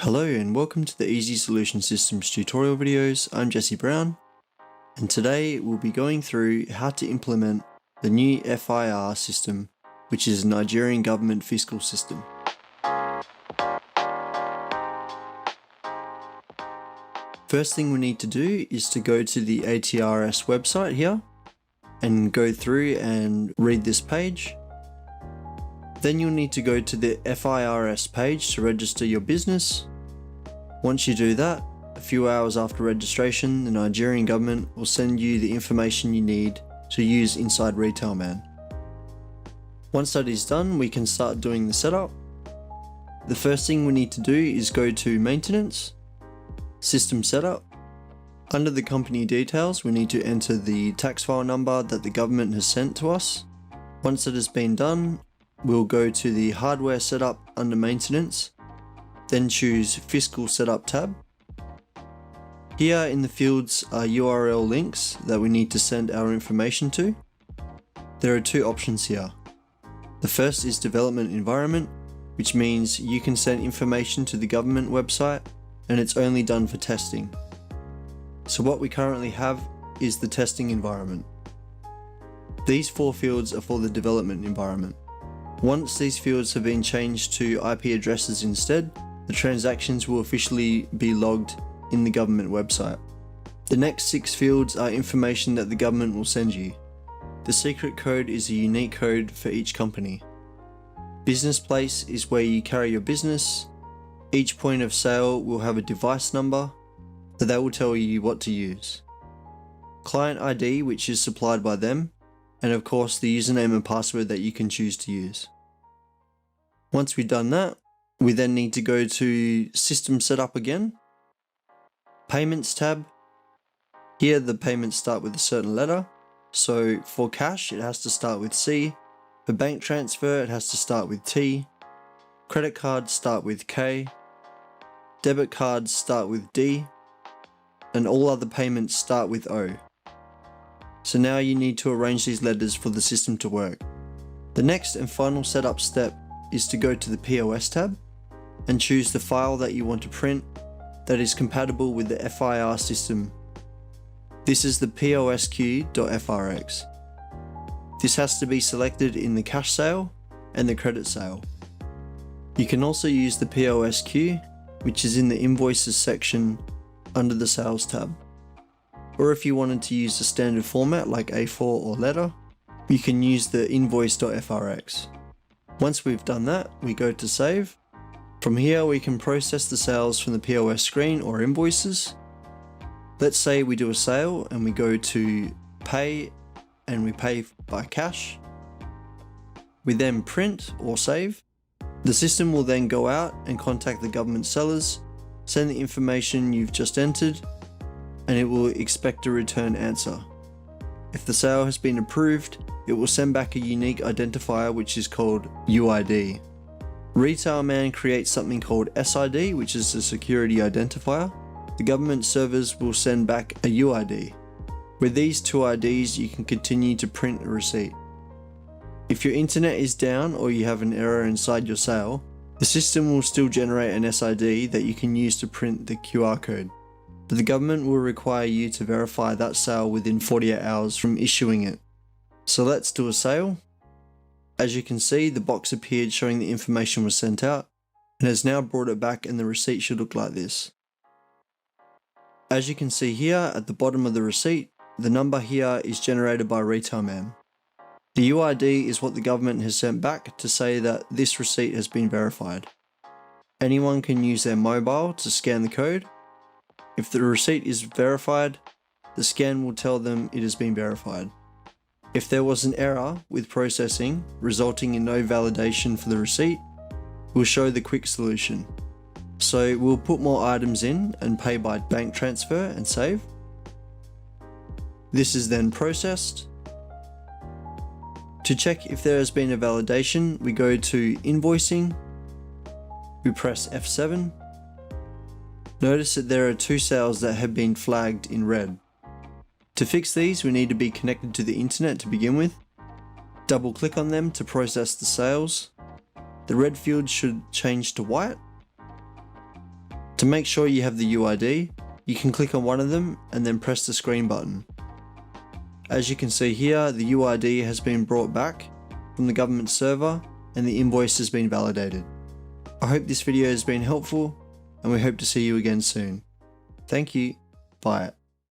Hello and welcome to the Ezisolution Systems tutorial videos. I'm Jesse Brown, and today we'll be going through how to implement the new FIR system, which is a Nigerian government fiscal system. First thing we need to do is to go to the ATRS website here and go through and read this page. Then you'll need to go to the FIRS page to register your business. Once you do that, a few hours after registration, the Nigerian government will send you the information you need to use inside Retailman. Once that is done, we can start doing the setup. The first thing we need to do is go to Maintenance, System Setup. Under the company details, we need to enter the tax file number that the government has sent to us. Once that has been done, we'll go to the Hardware Setup under Maintenance, then choose Fiscal Setup tab. Here in the fields are URL links that we need to send our information to. There are two options here. The first is Development Environment, which means you can send information to the government website and it's only done for testing. So what we currently have is the testing environment. These four fields are for the development environment. Once these fields have been changed to IP addresses instead, the transactions will officially be logged in the government website. The next 6 fields are information that the government will send you. The secret code is a unique code for each company. Business place is where you carry your business. Each point of sale will have a device number that will tell you what to use. Client ID, which is supplied by them, and of course the username and password that you can choose to use. Once we've done that, we then need to go to System Setup again. Payments tab. Here the payments start with a certain letter. So for cash it has to start with C. For bank transfer it has to start with T. Credit cards start with K. Debit cards start with D. And all other payments start with O. So now you need to arrange these letters for the system to work. The next and final setup step is to go to the POS tab and choose the file that you want to print that is compatible with the FIR system. This is the POSQ.FRX. This has to be selected in the cash sale and the credit sale. You can also use the POSQ, which is in the invoices section under the sales tab. Or if you wanted to use the standard format like A4 or letter, you can use the invoice.frx. Once we've done that, we go to save. From here we can process the sales from the POS screen or invoices. Let's say we do a sale and we go to pay and we pay by cash. We then print or save. The system will then go out and contact the government sellers, send the information you've just entered, and it will expect a return answer. If the sale has been approved, it will send back a unique identifier which is called UID. Retailman creates something called SID, which is a security identifier. The government servers will send back a UID. With these two IDs you can continue to print a receipt. If your internet is down or you have an error inside your sale, the system will still generate an SID that you can use to print the QR code. But the government will require you to verify that sale within 48 hours from issuing it. So let's do a sale. As you can see, the box appeared showing the information was sent out and has now brought it back, and the receipt should look like this. As you can see here at the bottom of the receipt, the number here is generated by Retailman. The UID is what the government has sent back to say that this receipt has been verified. Anyone can use their mobile to scan the code. If the receipt is verified, the scan will tell them it has been verified. If there was an error with processing resulting in no validation for the receipt, we'll show the quick solution. So we'll put more items in and pay by bank transfer and save. This is then processed. To check if there has been a validation, we go to Invoicing. We press F7. Notice that there are 2 sales that have been flagged in red. To fix these, we need to be connected to the internet to begin with. Double click on them to process the sales. The red field should change to white. To make sure you have the UID, you can click on one of them and then press the screen button. As you can see here, the UID has been brought back from the government server and the invoice has been validated. I hope this video has been helpful and we hope to see you again soon. Thank you. Bye.